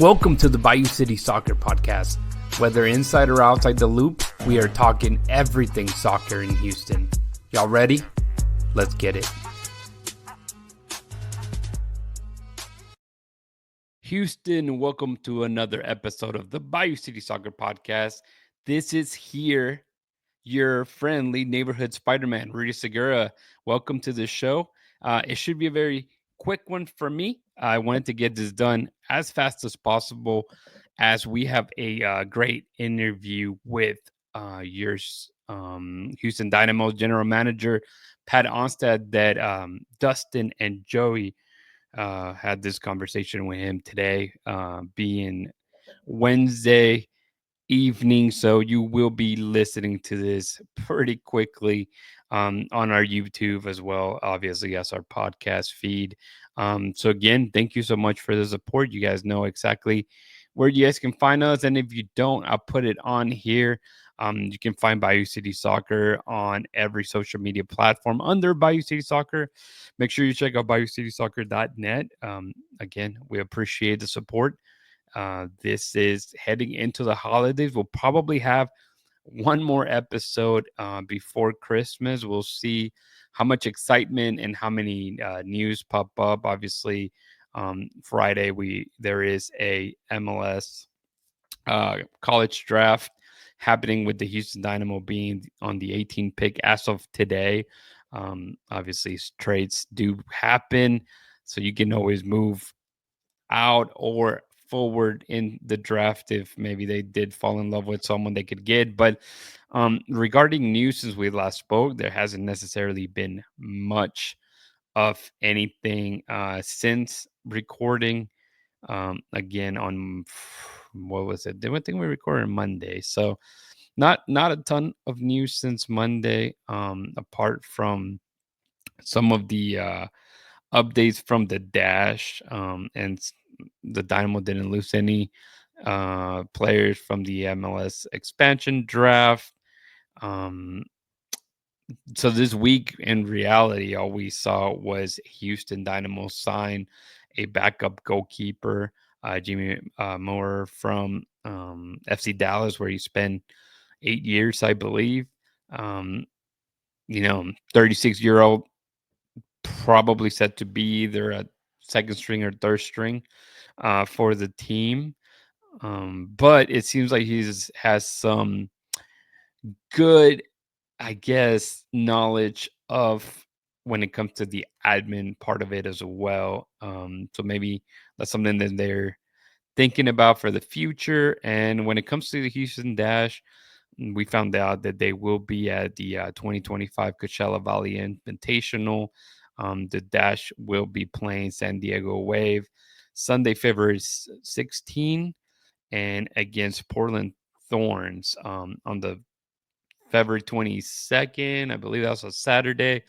Welcome to the Bayou City Soccer Podcast. Whether inside or outside the loop, we are talking everything soccer in Houston. Y'all ready? Let's get it. Houston, welcome to another episode of the Bayou City Soccer Podcast. This is here, your friendly neighborhood Spider-Man, Rudy Segura. Welcome to the show. It should be a very quick one for me. I wanted to get this done as fast as possible as we have a great interview with your Houston Dynamo general manager, Pat Onstad, that Dustin and Joey had this conversation with him today, being Wednesday evening. So you will be listening to this pretty quickly on our YouTube as well, obviously, as our podcast feed. So again, thank you so much for the support. You guys know exactly where you guys can find us. And if you don't, I'll put it on here. You can find Bayou City Soccer on every social media platform under Bayou City Soccer. Make sure you check out BayouCitySoccer.net. Again, we appreciate the support. This is heading into the holidays. We'll probably have one more episode before Christmas. We'll see how much excitement and how many news pop up. Obviously, Friday there is a MLS college draft happening with the Houston Dynamo being on the 18th pick as of today. Obviously, trades do happen, so you can always move out or forward in the draft if maybe they did fall in love with someone they could get. But regarding news since we last spoke, there hasn't necessarily been much of anything since recording. Again, on what was it? I think we recorded Monday, so not a ton of news since Monday. Apart from some of the updates from the dash, and the Dynamo didn't lose any players from the MLS expansion draft. So this week, in reality, all we saw was Houston Dynamo sign a backup goalkeeper, Jimmy Moore from FC Dallas, where he spent 8 years, I believe. 36-year-old, probably set to be either a second string or third string for the team. But it seems like has some good, I guess, knowledge of when it comes to the admin part of it as well. So maybe that's something that they're thinking about for the future. And when it comes to the Houston Dash, we found out that they will be at the 2025 Coachella Valley Invitational. The Dash will be playing San Diego Wave Sunday, February 16, and against Portland Thorns on the February 22nd. I believe that's a Saturday.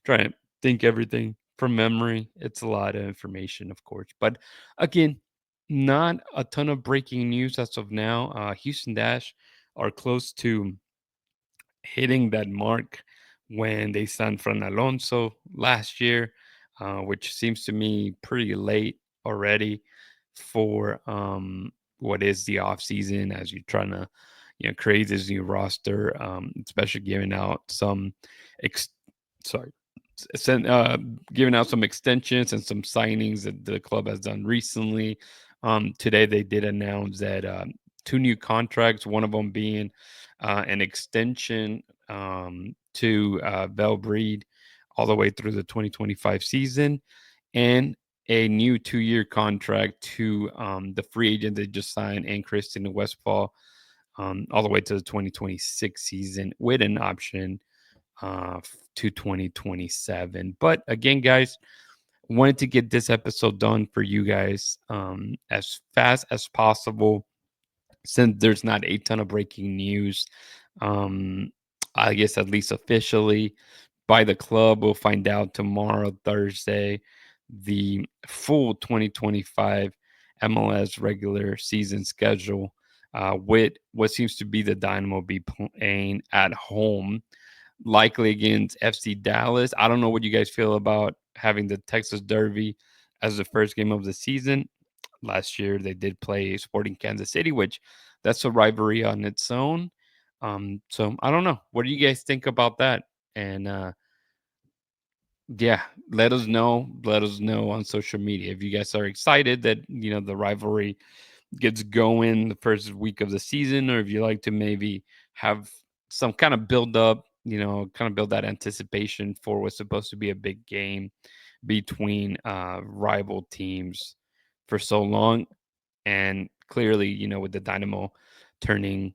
Trying to think everything from memory. It's a lot of information, of course. But again, not a ton of breaking news as of now. Houston Dash are close to hitting that mark when they signed Fran Alonso last year, which seems to me pretty late already for what is the off season as you're trying to create this new roster, especially giving out some giving out some extensions and some signings that the club has done recently. Today they did announce that 2 new contracts, one of them being an extension to Bell Breed all the way through the 2025 season, and a new 2-year contract to the free agent they just signed, and Christian Westfall, all the way to the 2026 season with an option to 2027. But again, guys, wanted to get this episode done for you guys as fast as possible, since there's not a ton of breaking news. I guess at least officially by the club. We'll find out tomorrow, Thursday, the full 2025 MLS regular season schedule, with what seems to be the Dynamo be playing at home, likely against FC Dallas. I don't know what you guys feel about having the Texas Derby as the first game of the season. last year they did play Sporting Kansas City, which that's a rivalry on its own. So I don't know. What do you guys think about that? And yeah, let us know. Let us know on social media if you guys are excited that the rivalry gets going the first week of the season, or if you like to maybe have some kind of build up, kind of build that anticipation for what's supposed to be a big game between rival teams for so long. And clearly, with the Dynamo turning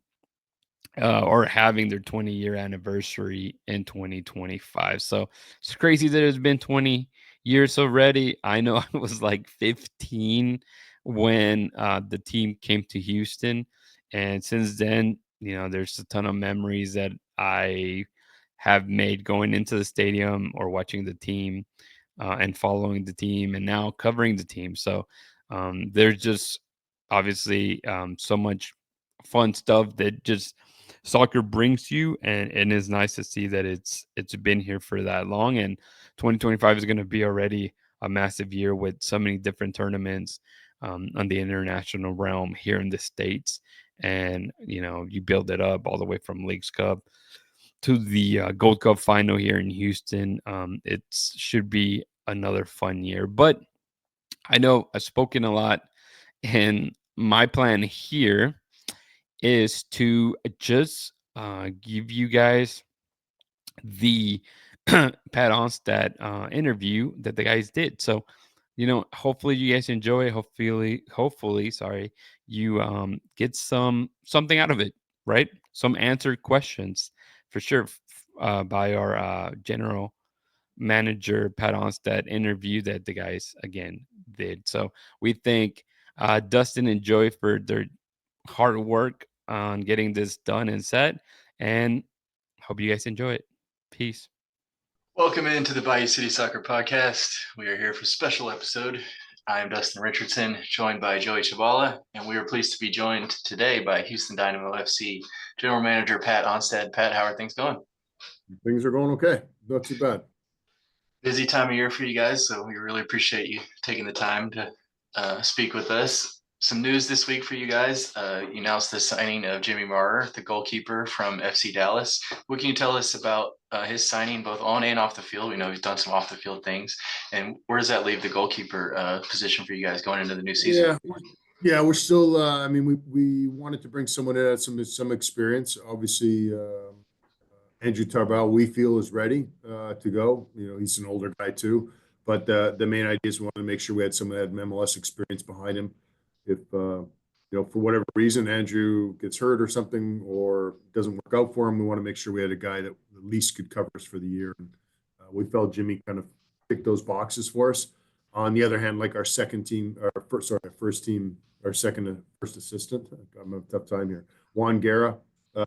or having their 20-year anniversary in 2025. So it's crazy that it's been 20 years already. I know I was like 15 when the team came to Houston. And since then, there's a ton of memories that I have made going into the stadium or watching the team and following the team and now covering the team. So there's just obviously so much fun stuff that just soccer brings you, and it's nice to see that it's been here for that long. And 2025 is going to be already a massive year with so many different tournaments on the international realm here in the States. And you build it up all the way from Leagues Cup to the Gold Cup final here in Houston. It should be another fun year. But I know I've spoken a lot, and my plan here is to just give you guys the Pat Onstad interview that the guys did. So, hopefully you guys enjoy it. Hopefully, sorry, you get something out of it, right? Some answered questions for sure by our general manager Pat Onstad interview that the guys again did. So we thank Dustin and Joy for their hard work on getting this done and set, and hope you guys enjoy it. Peace. Welcome into the Bayou City Soccer Podcast. We are here for a special episode. I am Dustin Richardson, joined by Joey Chavala, and we are pleased to be joined today by Houston Dynamo FC General Manager Pat Onstad. Pat, how are things going? Things are going okay. Not too bad. Busy time of year for you guys, so we really appreciate you taking the time to speak with us. Some news this week for you guys. You announced the signing of Jimmy Marr, the goalkeeper from FC Dallas. What can you tell us about his signing, both on and off the field? We know he's done some off the field things. And where does that leave the goalkeeper position for you guys going into the new season? Yeah, we're still. We wanted to bring someone in that had some experience. Obviously, Andrew Tarbell, we feel, is ready to go. He's an older guy too, but the main idea is we wanted to make sure we had someone that had MLS experience behind him. If for whatever reason Andrew gets hurt or something or doesn't work out for him, we want to make sure we had a guy that at least could cover us for the year. And we felt Jimmy kind of ticked those boxes for us. On the other hand, like our second team, first team, our second and first assistant, I'm having a tough time here. Juan Guerra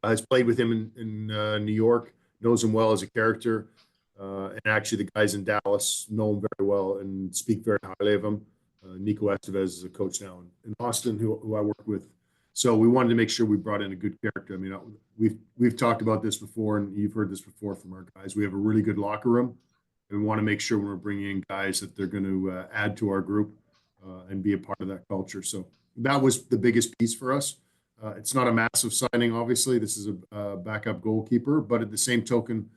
has played with him in New York, knows him well as a character. And actually, the guys in Dallas know him very well and speak very highly of him. Nico Estevez is a coach now in Austin, who I work with. So we wanted to make sure we brought in a good character. I mean, we've talked about this before, and you've heard this before from our guys. We have a really good locker room, and we want to make sure when we're bringing in guys that they're going to add to our group and be a part of that culture. So that was the biggest piece for us. It's not a massive signing, obviously. This is a backup goalkeeper, but at the same token,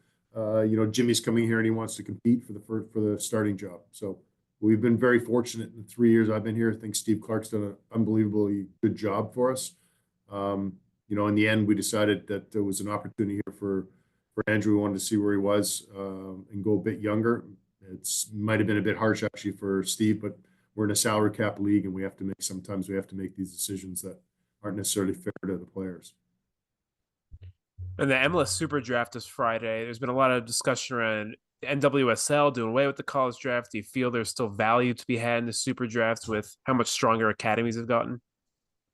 Jimmy's coming here and he wants to compete for the starting job. So we've been very fortunate in the 3 years I've been here. I think Steve Clark's done an unbelievably good job for us. In the end, we decided that there was an opportunity here for Andrew. We wanted to see where he was and go a bit younger. It might have been a bit harsh actually for Steve, but we're in a salary cap league and sometimes we have to make these decisions that aren't necessarily fair to the players. And the MLS Super Draft is Friday. There's been a lot of discussion around the NWSL doing away with the college draft. Do you feel there's still value to be had in the Super Draft with how much stronger academies have gotten?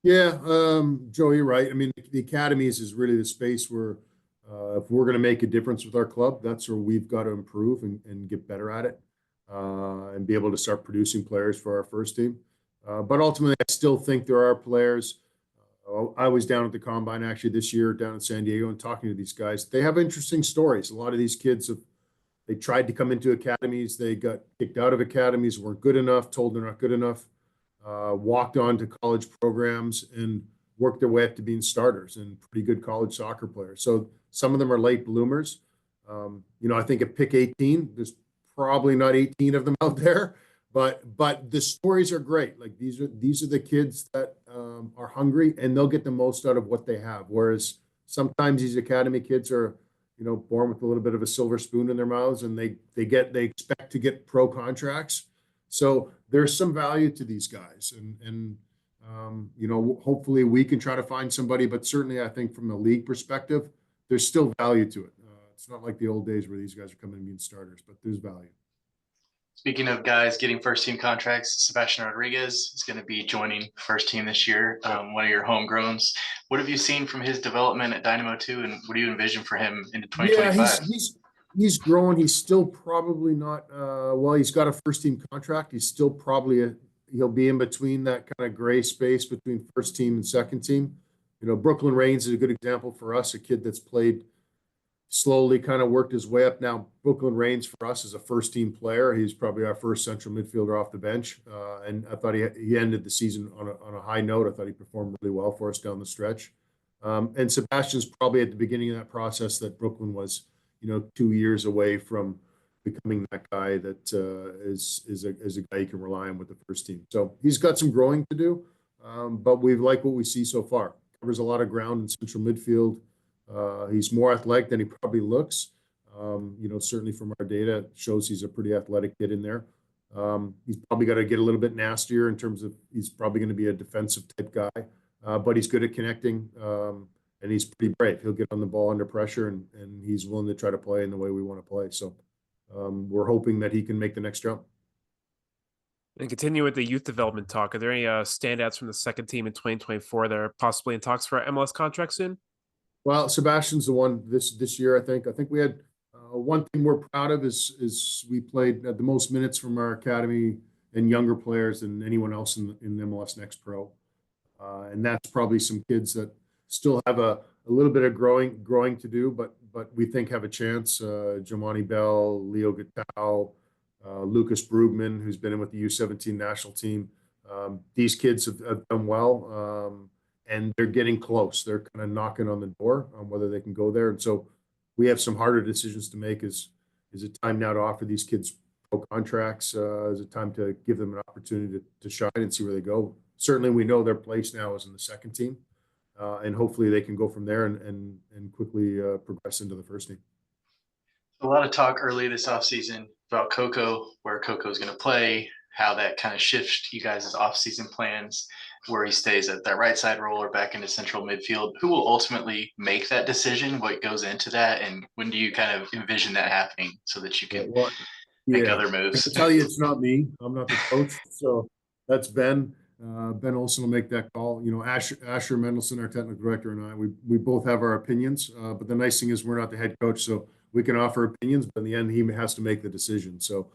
Yeah, Joe, you're right. I mean, the academies is really the space where if we're going to make a difference with our club, that's where we've got to improve and get better at it and be able to start producing players for our first team. But ultimately, I still think there are players. I was down at the Combine actually this year down in San Diego and talking to these guys. They have interesting stories. A lot of these kids they tried to come into academies. They got kicked out of academies, weren't good enough, told they're not good enough. walked on to college programs and worked their way up to being starters and pretty good college soccer players. So some of them are late bloomers. I think at pick 18, there's probably not 18 of them out there, but the stories are great. Like these are the kids that are hungry and they'll get the most out of what they have. Whereas sometimes these academy kids are, born with a little bit of a silver spoon in their mouths and they expect to get pro contracts. So there's some value to these guys and hopefully we can try to find somebody, but certainly I think from the league perspective, there's still value to it. It's not like the old days where these guys are coming and being starters, but there's value. Speaking of guys getting first team contracts, Sebastian Rodriguez is going to be joining first team this year, one of your homegrowns. What have you seen from his development at Dynamo 2, and what do you envision for him into 2025? Yeah, he's growing. He's still probably not, he's got a first team contract. He's still probably, he'll be in between that kind of gray space between first team and second team. Brooklyn Reigns is a good example for us, a kid that's played slowly kind of worked his way up. Now, Brooklyn Reigns for us is a first team player. He's probably our first central midfielder off the bench. And I thought he ended the season on a high note. I thought he performed really well for us down the stretch. And Sebastian's probably at the beginning of that process that Brooklyn was, 2 years away from becoming that guy that is a guy you can rely on with the first team. So he's got some growing to do, but we like what we see so far. Covers a lot of ground in central midfield. He's more athletic than he probably looks. Certainly from our data shows he's a pretty athletic kid in there. He's probably got to get a little bit nastier in terms of he's probably going to be a defensive type guy, but he's good at connecting and he's pretty brave. He'll get on the ball under pressure and he's willing to try to play in the way we want to play. So we're hoping that he can make the next jump. And continue with the youth development talk. Are there any standouts from the second team in 2024 that are possibly in talks for MLS contract soon? Well, Sebastian's the one this year. I think we had one thing we're proud of is we played the most minutes from our academy and younger players than anyone else in MLS Next Pro, and that's probably some kids that still have a little bit of growing to do, but we think have a chance. Jomani Bell, Leo Gattal, Lucas Brugman, who's been in with the U17 national team. These kids have done well. And they're getting close. They're kind of knocking on the door on whether they can go there. And so we have some harder decisions to make. Is it time now to offer these kids pro contracts? Is it time to give them an opportunity to shine and see where they go? Certainly we know their place now is in the second team. And hopefully they can go from there and quickly progress into the first team. A lot of talk early this offseason about Coco, where Coco is going to play, how that kind of shifts you guys' offseason plans, where he stays at that right side role or back into central midfield. Who will ultimately make that decision? What goes into that? And when do you kind of envision that happening so that you can make other moves? I can tell you it's not me. I'm not the coach. So that's Ben. Ben Olsen will make that call. Asher Mendelson, our technical director, and I, we both have our opinions. But the nice thing is we're not the head coach, so we can offer opinions, but in the end, he has to make the decision. So,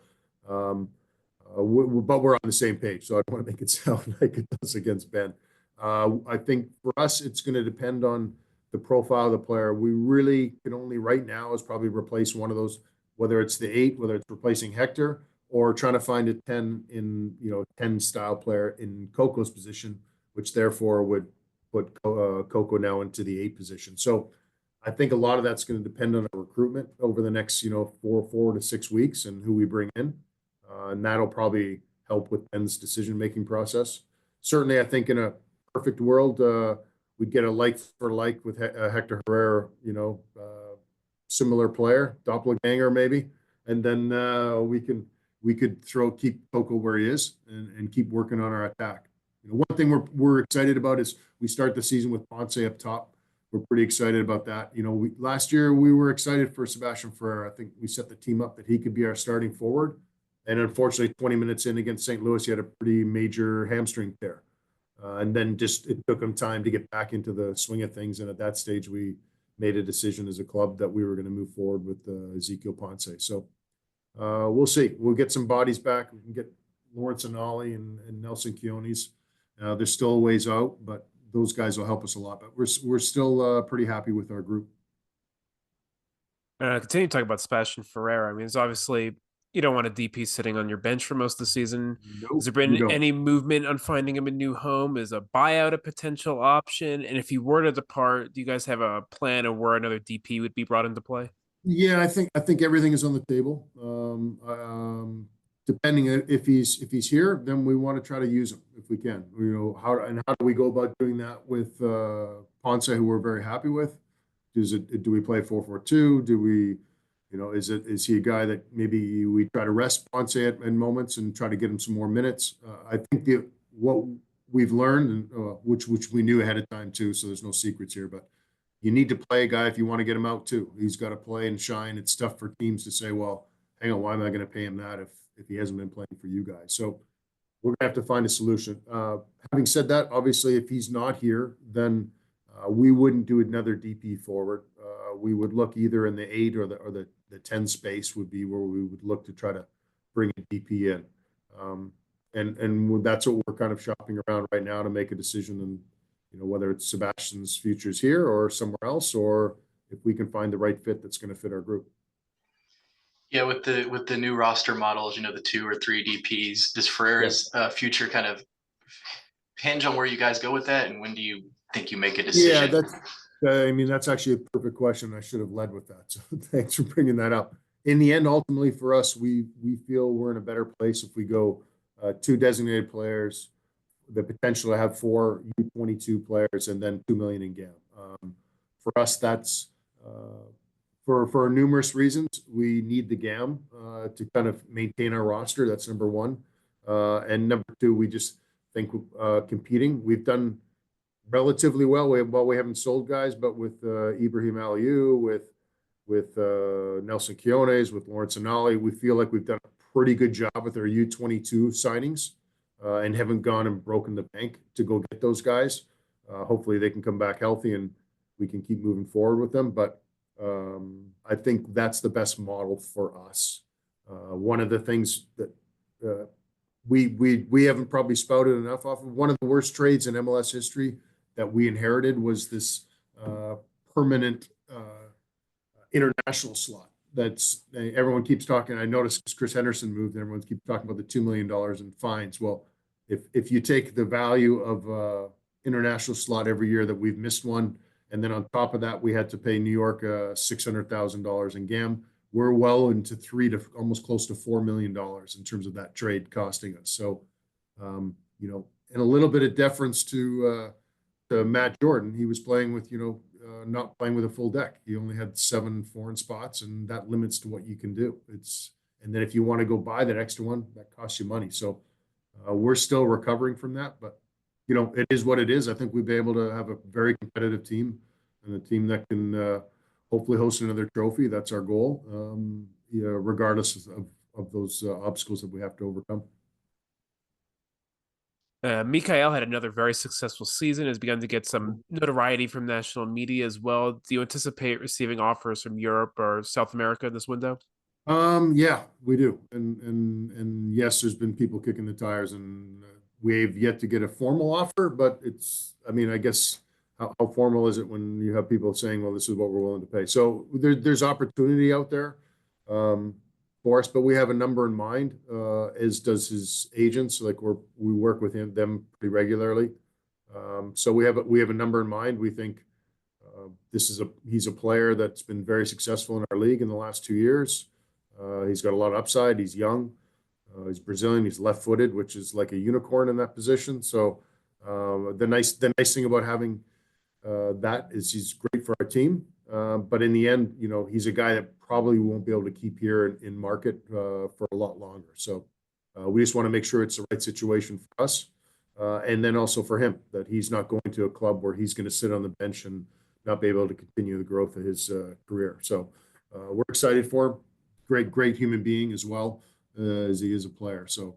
but we're on the same page, so I don't want to make it sound like it does against Ben. I think for us, it's going to depend on the profile of the player. We really can only right now is probably replace one of those, whether it's the 8, whether it's replacing Hector or trying to find a 10 in 10 style player in Coco's position, which therefore would put Coco now into the 8 position. So I think a lot of that's going to depend on our recruitment over the next 4 to 6 weeks and who we bring in. And that'll probably help with Ben's decision-making process. Certainly, I think in a perfect world, we'd get a like for like with Hector Herrera, similar player, doppelganger maybe, and then we could keep Coco where he is and keep working on our attack. One thing we're excited about is we start the season with Ponce up top. We're pretty excited about that. Last year we were excited for Sebastian Ferrer. I think we set the team up that he could be our starting forward. And unfortunately, 20 minutes in against St. Louis, he had a pretty major hamstring tear. And then it took him time to get back into the swing of things. And at that stage, we made a decision as a club that we were going to move forward with Ezequiel Ponce. So we'll see. We'll get some bodies back. We can get Lawrence Anali and Nelson Quiones. They're still a ways out, but those guys will help us a lot. But we're still pretty happy with our group. Continue to talk about Sebastian Ferreira. I mean, it's obviously You don't want a DP sitting on your bench for most of the season. Has Nope, there we been don't. any movement on finding him a new home? Is a buyout a potential option? And if he were to depart, do you guys have a plan of where another DP would be brought into play? Yeah, I think everything is on the table. Depending on if he's here, then we want to try to use him if we can. How do we go about doing that with Ponce, who we're very happy with? Do we play 4-4-2? Do we, is he a guy that maybe we try to rest Ponce in moments and try to get him some more minutes? I think what we've learned, and which we knew ahead of time too, so there's no secrets here, but you need to play a guy if you want to get him out too. He's got to play and shine. It's tough for teams to say, well, hang on, why am I going to pay him that if he hasn't been playing for you guys? So we're going to have to find a solution. Having said that, obviously, if he's not here, then we wouldn't do another DP forward. We would look either in the 8 or the 10 space would be where we would look to try to bring a DP in. And that's what we're kind of shopping around right now to make a decision, and whether it's Sebastian's futures here or somewhere else, or if we can find the right fit that's going to fit our group. Yeah, with the new roster models, the 2 or 3 DPs, does Ferreira's future kind of hinge on where you guys go with that, and when do you think you make a decision? Yeah, that's actually a perfect question. I should have led with that. So thanks for bringing that up. In the end, ultimately for us, we feel we're in a better place if we go 2 designated players, the potential to have 4 U22 players, and then $2 million in GAM. For us, that's for numerous reasons. We need the GAM to kind of maintain our roster. That's number one. And number two, we just think competing. We've done relatively well. We haven't sold guys, but with Ibrahim Aliou, with Nelson Quiones, with Lawrence Anali, we feel like we've done a pretty good job with our U22 signings. And haven't gone and broken the bank to go get those guys. Hopefully they can come back healthy and we can keep moving forward with them. But I think that's the best model for us. One of the things that we haven't probably spouted enough off of, one of the worst trades in MLS history that we inherited was this permanent international slot. That's everyone keeps talking. I noticed Chris Henderson moved, and everyone keeps talking about the $2 million in fines. Well, if you take the value of international slot every year that we've missed one, and then on top of that, we had to pay New York $600,000 in GAM, we're well into almost close to $4 million in terms of that trade costing us. So, and a little bit of deference to Matt Jordan. He was playing with, not playing with a full deck. He only had 7 foreign spots, and that limits to what you can do. And then if you want to go buy that extra one, that costs you money. So we're still recovering from that, but it is what it is. I think we'll be able to have a very competitive team, and a team that can hopefully host another trophy. That's our goal, regardless of those obstacles that we have to overcome. Mikael had another very successful season, has begun to get some notoriety from national media as well. Do you anticipate receiving offers from Europe or South America in this window? Yeah, we do. And yes, there's been people kicking the tires, and we've yet to get a formal offer, but I guess how formal is it when you have people saying, well, this is what we're willing to pay? So there's opportunity out there for us, but we have a number in mind, as does his agents. Like we work with them pretty regularly. So we have a number in mind. We think he's a player that's been very successful in our league in the last 2 years. He's got a lot of upside. He's young. He's Brazilian. He's left-footed, which is like a unicorn in that position. So the nice thing about having that is he's great for our team. But in the end, he's a guy that probably won't be able to keep here in market for a lot longer. So we just want to make sure it's the right situation for us. And then also for him, that he's not going to a club where he's going to sit on the bench and not be able to continue the growth of his career. So we're excited for him. Great human being as well as he is a player. So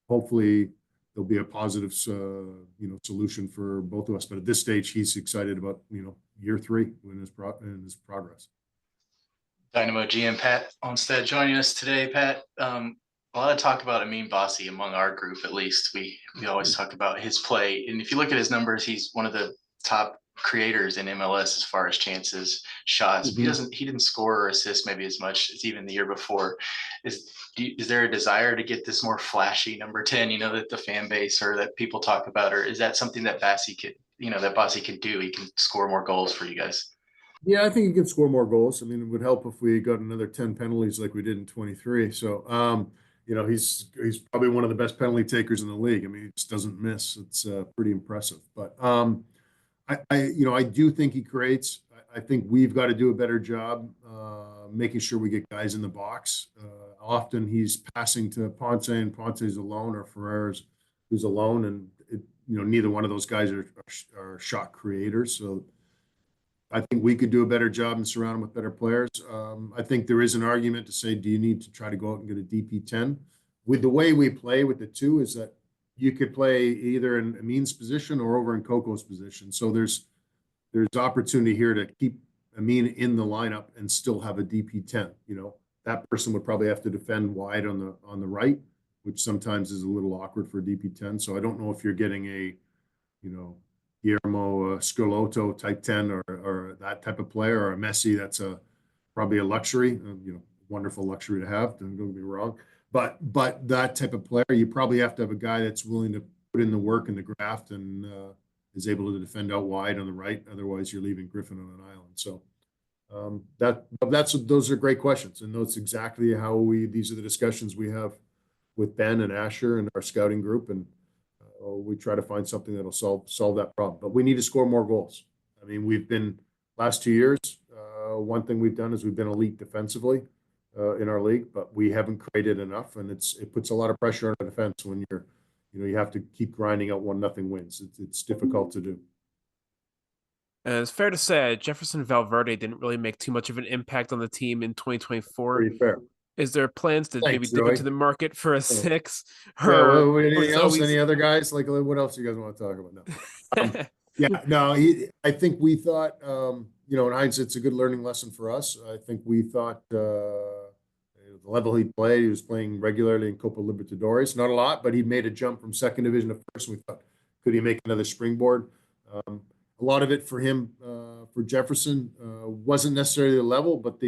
hopefully there'll be a positive, solution for both of us. But at this stage, he's excited about, year 3 in his progress. Dynamo GM Pat Onstad joining us today. Pat, a lot of talk about Amin Bassi among our group, at least. We always talk about his play. And if you look at his numbers, he's one of the top creators in MLS as far as chances, shots. Mhm. He didn't score or assist maybe as much as even the year before. Is there a desire to get this more flashy number 10, that the fan base or that people talk about, or is that something that Bassi could, that Bassi could do? He can score more goals for you guys. Yeah, I think he can score more goals. I mean, it would help if we got another 10 penalties like we did in 23. So, he's probably one of the best penalty takers in the league. I mean, he just doesn't miss. It's pretty impressive. But I do think he creates. I think we've got to do a better job making sure we get guys in the box. Often he's passing to Ponce, and Ponce's alone, or Ferrer's who's alone, and neither one of those guys are shot creators. So I think we could do a better job and surround them with better players. I think there is an argument to say, do you need to try to go out and get a DP10? With the way we play with the two is that you could play either in Amin's position or over in Coco's position. So there's opportunity here to keep Amin in the lineup and still have a DP10. That person would probably have to defend wide on the right, which sometimes is a little awkward for a DP10. So I don't know if you're getting a, Guillermo Scalotto type 10 or that type of player, or a Messi. That's probably a luxury, wonderful luxury to have. Don't get me wrong, but that type of player, you probably have to have a guy that's willing to put in the work and the graft and is able to defend out wide on the right. Otherwise, you're leaving Griffin on an island. So those are great questions, and that's exactly how these are the discussions we have with Ben and Asher and our scouting group, and we try to find something that'll solve that problem. But we need to score more goals. I mean, we've been last 2 years. One thing we've done is we've been elite defensively in our league, but we haven't created enough, and it puts a lot of pressure on the defense when you have to keep grinding out 1-0 wins. It's difficult to do. And it's fair to say Jefferson Valverde didn't really make too much of an impact on the team in 2024. Pretty fair. Is there plans to maybe dip into the market for a 6? Anything else? Any other guys? Like, what else do you guys want to talk about now? I think we thought, in hindsight, it's a good learning lesson for us. I think we thought the level he played, he was playing regularly in Copa Libertadores. Not a lot, but he made a jump from second division to first. And we thought, could he make another springboard? A lot of it for him, for Jefferson, wasn't necessarily the level, but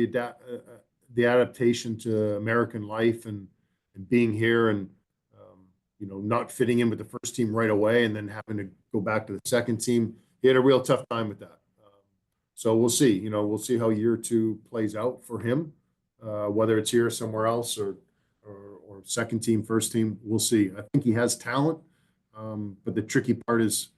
the adaptation to American life and being here and, not fitting in with the first team right away and then having to go back to the second team. He had a real tough time with that. So we'll see, we'll see how year 2 plays out for him, whether it's here or somewhere else or second team, first team, we'll see. I think he has talent. But the tricky part is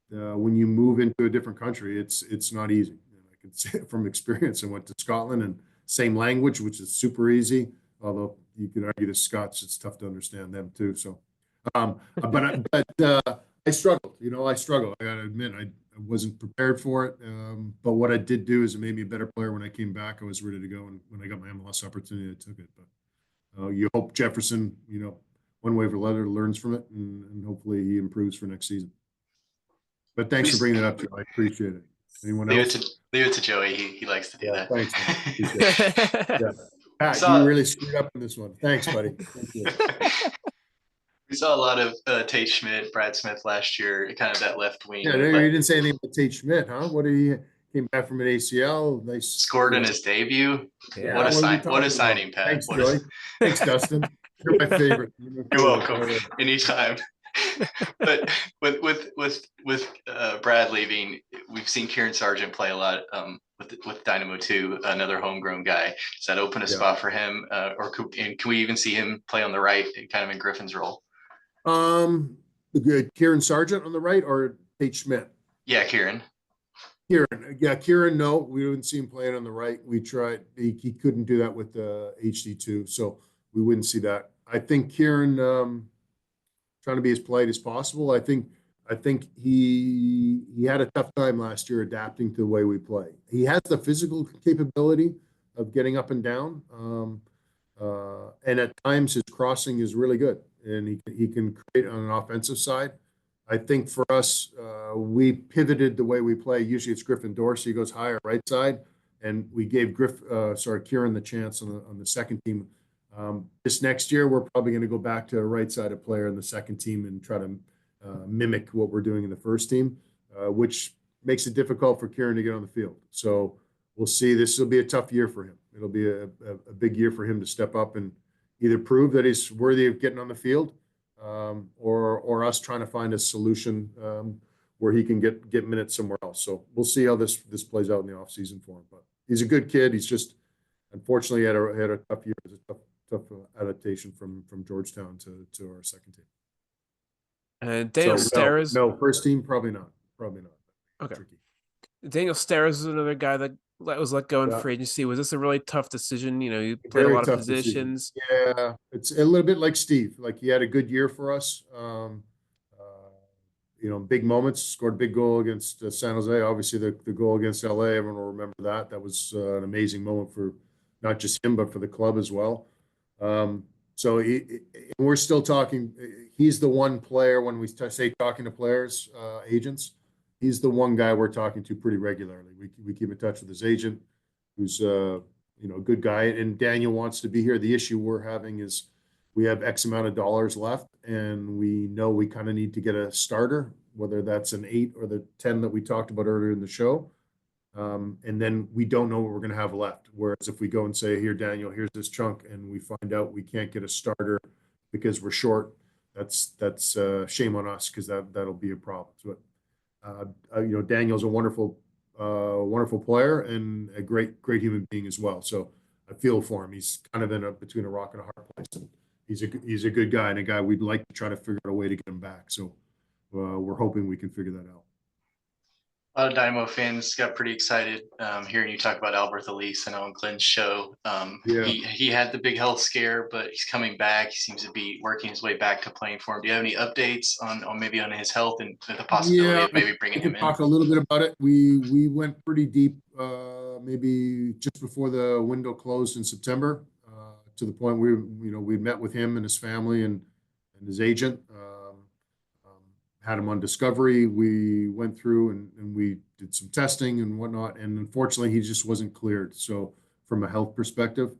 when you move into a different country, it's not easy. And I can say it from experience. I went to Scotland and same language, which is super easy. Although you can argue the Scots, it's tough to understand them too. So, but I struggled. I struggled. I got to admit, I wasn't prepared for it. But what I did do is it made me a better player when I came back. I was ready to go, and when I got my MLS opportunity, I took it. But you hope Jefferson, one way or another, learns from it, and hopefully he improves for next season. But thanks for bringing it up, Joe. I appreciate it. Anyone else? Leave it to Joey. He likes to do that. Thanks, man. Pat, you really screwed up in this one. Thanks, buddy. Thank you. We saw a lot of Tate Schmidt, Brad Smith last year, kind of that left wing. Yeah, you didn't say anything about Tate Schmidt, huh? What did he came back from an ACL? Nice. Scored in his debut. Yeah, what a signing, Pat. Thanks, Joey. Thanks, Dustin. You're my favorite. You're welcome. Anytime. But with Brad leaving, we've seen Kieran Sargent play a lot with Dynamo too, another homegrown guy. Does that open a spot for him, or can we even see him play on the right, kind of in Griffin's role? Kieran Sargent on the right or Tate Schmidt? Yeah, Kieran. Kieran. No, we didn't see him playing on the right. We tried. He couldn't do that with the HD2, so we wouldn't see that. I think Kieran. Trying to be as polite as possible. I think he had a tough time last year adapting to the way we play. He has the physical capability of getting up and down, and at times his crossing is really good, and he can create on an offensive side. I think for us, we pivoted the way we play. Usually it's Griffin Dorsey goes higher right side, and we gave Kieran the chance on the second team. This next year, we're probably going to go back to a right-sided player in the second team and try to mimic what we're doing in the first team, which makes it difficult for Kieran to get on the field. So we'll see. This will be a tough year for him. It'll be a big year for him to step up and either prove that he's worthy of getting on the field, or us trying to find a solution where he can get minutes somewhere else. So we'll see how this plays out in the offseason for him. But he's a good kid. He's just unfortunately had a tough year. It was a tough adaptation from Georgetown to our second team. And Daniel So, Steres. no, first team, probably not. Okay. Tricky. Daniel Steres is another guy that was let go in free agency. Was this a really tough decision? You played a lot of positions. Decision. Yeah, it's a little bit like Steve. Like, he had a good year for us. Big moments. Scored a big goal against San Jose. Obviously, the goal against LA. Everyone will remember that. That was an amazing moment for not just him, but for the club as well. So we're still talking. He's the one player when we say talking to players, agents. He's the one guy we're talking to pretty regularly. We keep in touch with his agent, who's a good guy. And Daniel wants to be here. The issue we're having is we have X amount of dollars left, and we know we kind of need to get a starter, whether that's an 8 or the 10 that we talked about earlier in the show. And then we don't know what we're going to have left. Whereas if we go and say, here, Daniel, here's this chunk, and we find out we can't get a starter because we're short, that's shame on us, because that'll be a problem. So, Daniel's a wonderful player and a great human being as well. So I feel for him. He's kind of between a rock and a hard place. And he's a good guy, and a guy we'd like to try to figure out a way to get him back. So we're hoping we can figure that out. A lot of Dynamo fans got pretty excited hearing you talk about Alberth Elis. I know on Glenn's show. He had the big health scare, but he's coming back. He seems to be working his way back to playing for him. Do you have any updates on maybe on his health and the possibility of maybe bringing him in? Talk a little bit about it. We went pretty deep, maybe just before the window closed in September, to the point where we met with him and his family and his agent. Had him on Discovery. We went through and we did some testing and whatnot, and unfortunately he just wasn't cleared. So from a health perspective,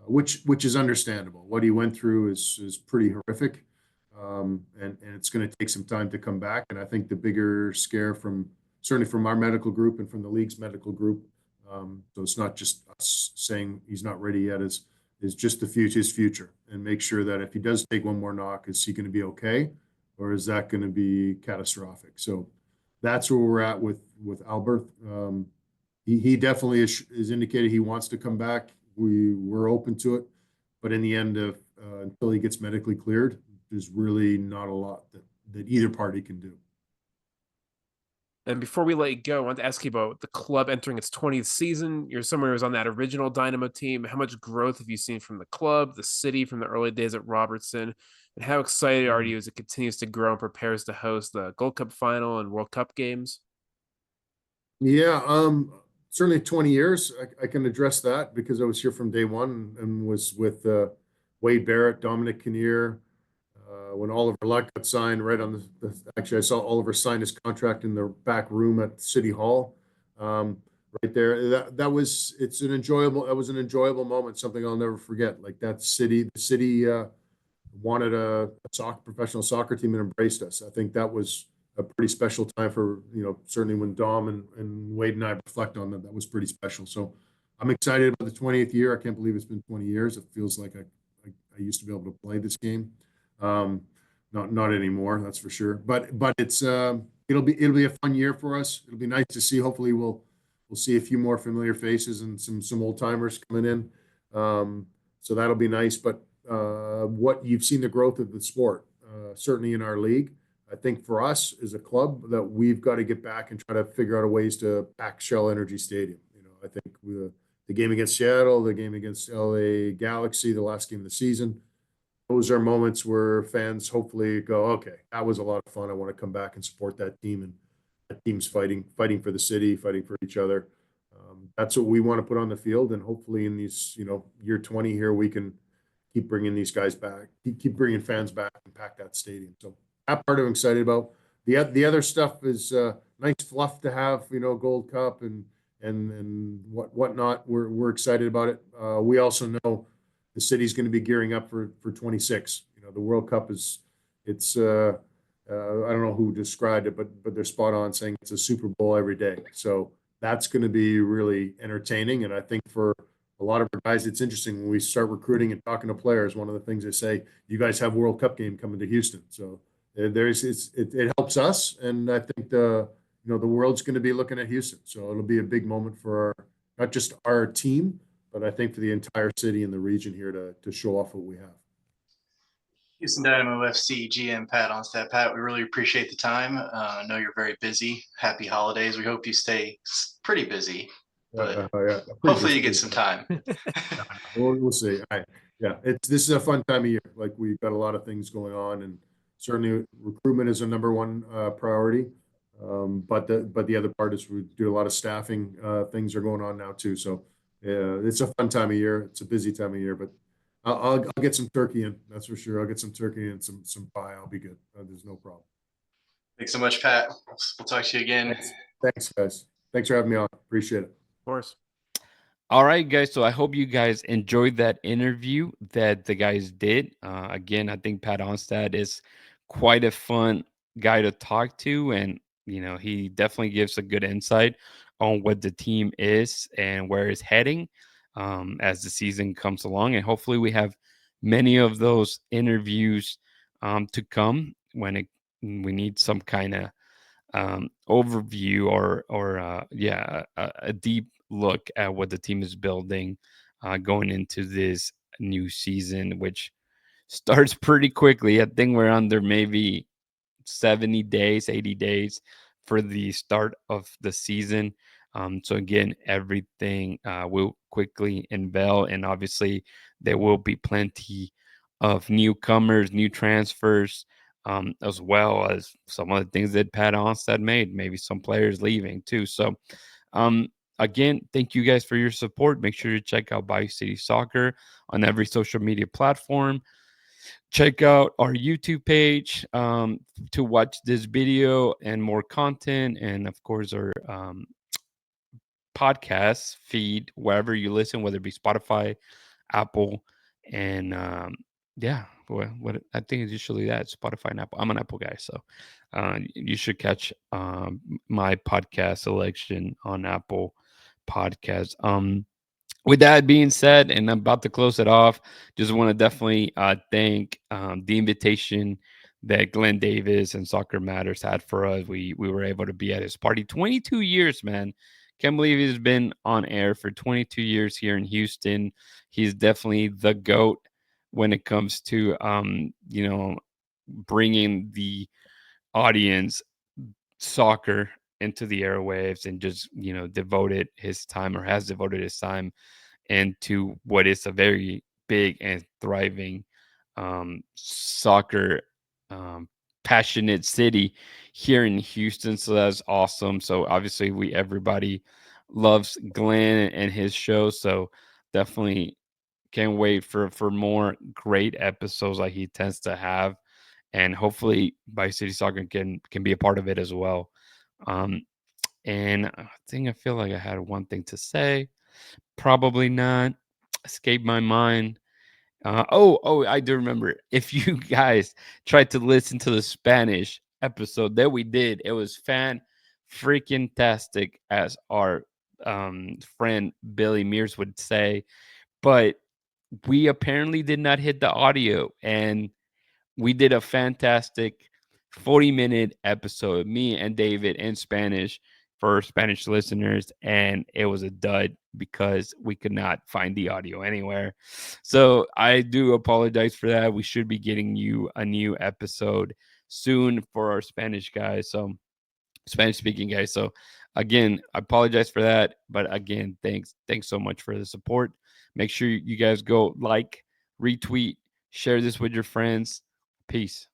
which is understandable, what he went through is pretty horrific, and it's going to take some time to come back. And I think the bigger scare certainly from our medical group and from the league's medical group, so it's not just us saying he's not ready yet, is just his future, and make sure that if he does take one more knock, is he going to be okay? Or is that going to be catastrophic? So that's where we're at with Alberth. He definitely is indicated he wants to come back. We're open to it, but in the end, until he gets medically cleared, there's really not a lot that either party can do. And before we let you go, I want to ask you about the club entering its 20th season. You're someone who was on that original Dynamo team. How much growth have you seen from the club, the city, from the early days at Robertson? And how excited are you as it continues to grow and prepares to host the Gold Cup final and World Cup games? Yeah, certainly 20 years. I can address that because I was here from day one and was with Wade Barrett, Dominic Kinnear, when Oliver Luck got signed right on actually I saw Oliver sign his contract in the back room at City Hall, right there. That was an enjoyable moment, something I'll never forget. Like the city wanted a professional soccer team and embraced us. I think that was a pretty special time for, certainly when Dom and Wade and I reflect on that was pretty special. So I'm excited about the 20th year. I can't believe it's been 20 years. It feels like I used to be able to play this game. Not anymore, that's for sure. But it's it'll be a fun year for us. It'll be nice to see. Hopefully we'll see a few more familiar faces and some old timers coming in. So that'll be nice. But what you've seen the growth of the sport, certainly in our league. I think for us as a club that we've got to get back and try to figure out ways to pack Shell Energy Stadium. I think the game against Seattle, the game against LA Galaxy, the last game of the season, those are moments where fans hopefully go, okay, that was a lot of fun. I want to come back and support that team, and that team's fighting for the city, fighting for each other. That's what we want to put on the field, and hopefully in these, year 20 here, we can keep bringing these guys back, keep bringing fans back and pack that stadium. So that part I'm excited about. The other stuff is nice fluff to have, Gold Cup and whatnot. We're excited about it. We also know the city's going to be gearing up for 26. The World Cup it's I don't know who described it, but they're spot on saying it's a Super Bowl every day. So that's going to be really entertaining. And I think for a lot of our guys, it's interesting when we start recruiting and talking to players. One of the things they say, you guys have World Cup game coming to Houston. So it helps us. And I think the world's going to be looking at Houston. So it'll be a big moment for not just our team, but I think for the entire city and the region here to show off what we have. Houston Dynamo FC GM Pat Onstad. Pat, we really appreciate the time. I know you're very busy. Happy holidays. We hope you stay pretty busy, but hopefully you get some time. We'll see. This is a fun time of year. Like, we've got a lot of things going on, and certainly recruitment is a number one priority. But the other part is we do a lot of staffing things are going on now too. So it's a fun time of year. It's a busy time of year, but I'll get some turkey in. That's for sure. I'll get some turkey and some pie. I'll be good. There's no problem. Thanks so much, Pat. We'll talk to you again. Thanks, guys. Thanks for having me on. Appreciate it. Of course. All right, guys. So I hope you guys enjoyed that interview that the guys did. Again, I think Pat Onstad is quite a fun guy to talk to, and he definitely gives a good insight on what the team is and where it's heading as the season comes along. And hopefully, we have many of those interviews to come when we need some kind of overview or a deep look at what the team is building going into this new season, which starts pretty quickly. I think we're under maybe 70 days, 80 days for the start of the season. So again, everything will quickly unveil, and obviously there will be plenty of newcomers, new transfers, as well as some of the things that Pat Onstad made, maybe some players leaving too. So again, thank you guys for your support. Make sure to check out Bayou City Soccer on every social media platform. Check out our YouTube page to watch this video and more content. And of course, our podcast feed, wherever you listen, whether it be Spotify, Apple, and what I think is usually that Spotify and Apple. I'm an Apple guy, so you should catch my podcast selection on Apple Podcasts. With that being said, and I'm about to close it off, just want to definitely thank the invitation that Glenn Davis and Soccer Matters had for us. We were able to be at his party. 22 years, man. Can't believe he's been on air for 22 years here in Houston. He's definitely the GOAT when it comes to bringing the audience soccer into the airwaves, and just devoted his time, or has devoted his time into what is a very big and thriving soccer passionate city here in Houston. So that's awesome. So obviously everybody loves Glenn and his show. So definitely can't wait for more great episodes like he tends to have. And hopefully Bayou City Soccer can be a part of it as well. And I feel like I had one thing to say. Probably not. Escaped my mind. I do remember. If you guys tried to listen to the Spanish episode that we did, it was freaking tastic, as our friend Billy Mears would say. But we apparently did not hit the audio, and we did a fantastic 40-minute episode, me and David, in Spanish for Spanish listeners, and it was a dud because we could not find the audio anywhere. So I do apologize for that. We should be getting you a new episode soon for our Spanish guys, so Spanish speaking guys. So again, I apologize for that, but again, thanks so much for the support. Make sure you guys go like, retweet, share this with your friends. Peace.